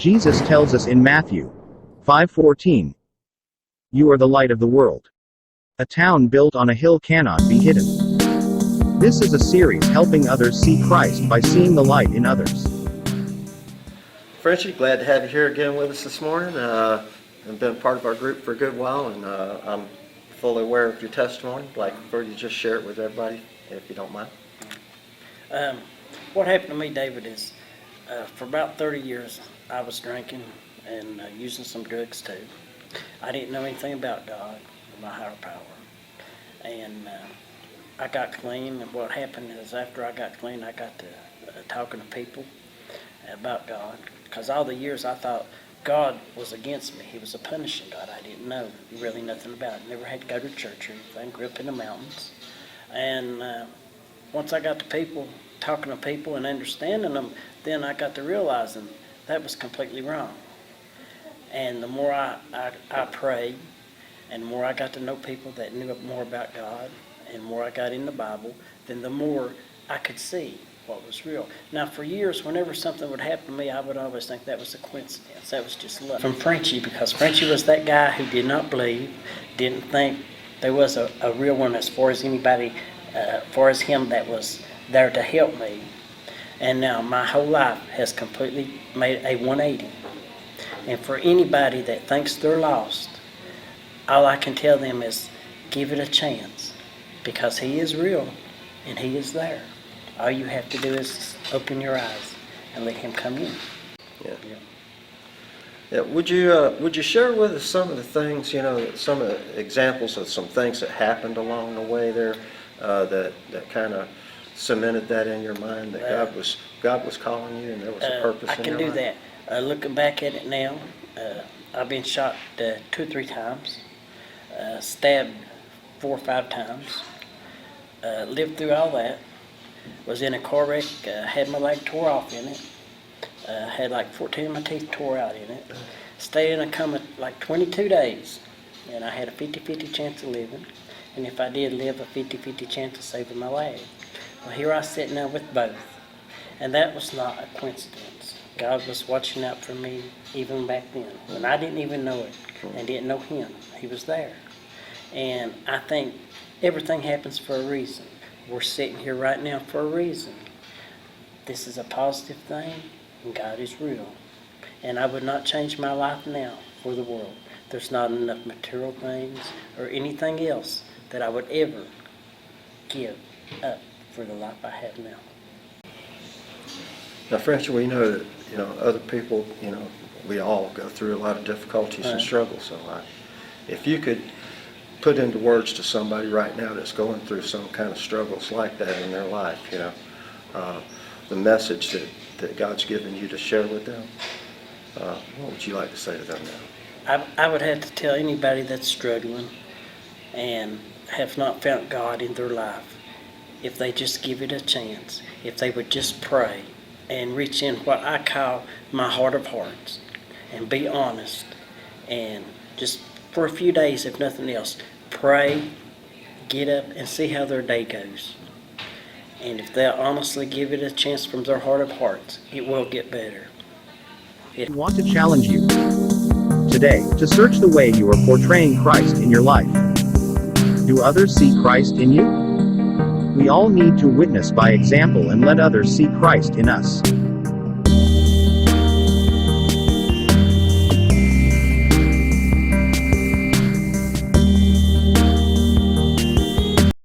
Jesus tells us in Matthew 5:14, "You are the light of the world. A town built on a hill cannot be hidden." This is a series helping others see Christ by seeing the light in others. Frenchie, glad to have you here again with us this morning. I've been part of our group for a good while, and I'm fully aware of your testimony. I'd like for you to just share it with everybody, if you don't mind. What happened to me, David, is for about 30 years I was drinking and using some drugs too. I didn't know anything about God or my higher power. And I got clean, and what happened is after I got clean, I got to talking to people about God. Because all the years I thought God was against me. He was a punishing God. I didn't know really nothing about it. Never had to go to church or anything. Grew up in the mountains. And once I got to people, talking to people and understanding them, then I got to realizing that was completely wrong. And the more I prayed, and the more I got to know people that knew more about God, and the more I got in the Bible, then the more I could see what was real. Now, for years, whenever something would happen to me, I would always think that was a coincidence. That was just luck. From Frenchie, because Frenchie was that guy who did not believe, didn't think there was a real one as far as anybody, far as him that was there to help me. And now my whole life has completely made a 180. And for anybody that thinks they're lost, all I can tell them is give it a chance, because He is real and He is there. All you have to do is open your eyes and let Him come in. Yeah. Would you share with us some of the things, some of the examples of some things that happened along the way there that kind of cemented that in your mind that God was calling you and there was a purpose in your life? I can do that. Looking back at it now, I've been shot 2 or 3 times, stabbed 4 or 5 times, lived through all that. Was in a car wreck, had my leg tore off in it, had like 14 of my teeth tore out in it, stayed in a coma like 22 days, and I had a 50-50 chance of living, and if I did live, a 50-50 chance of saving my leg. Well, here I sit now with both, and that was not a coincidence. God was watching out for me even back then, when I didn't even know it, and didn't know Him. He was there, and I think everything happens for a reason. We're sitting here right now for a reason. This is a positive thing, and God is real. And I would not change my life now for the world. There's not enough material things or anything else that I would ever give up for the life I have now. Now, Frenchie, we know that other people, we all go through a lot of difficulties and struggles. So, if you could put into words to somebody right now that's going through some kind of struggles like that in their life, the message that God's given you to share with them, what would you like to say to them now? I would have to tell anybody that's struggling and have not found God in their life, if they just give it a chance, if they would just pray and reach in what I call my heart of hearts and be honest, and just for a few days, if nothing else, pray, get up, and see how their day goes. And if they'll honestly give it a chance from their heart of hearts, it will get better. I want to challenge you today to search the way you are portraying Christ in your life. Do others see Christ in you? We all need to witness by example and let others see Christ in us.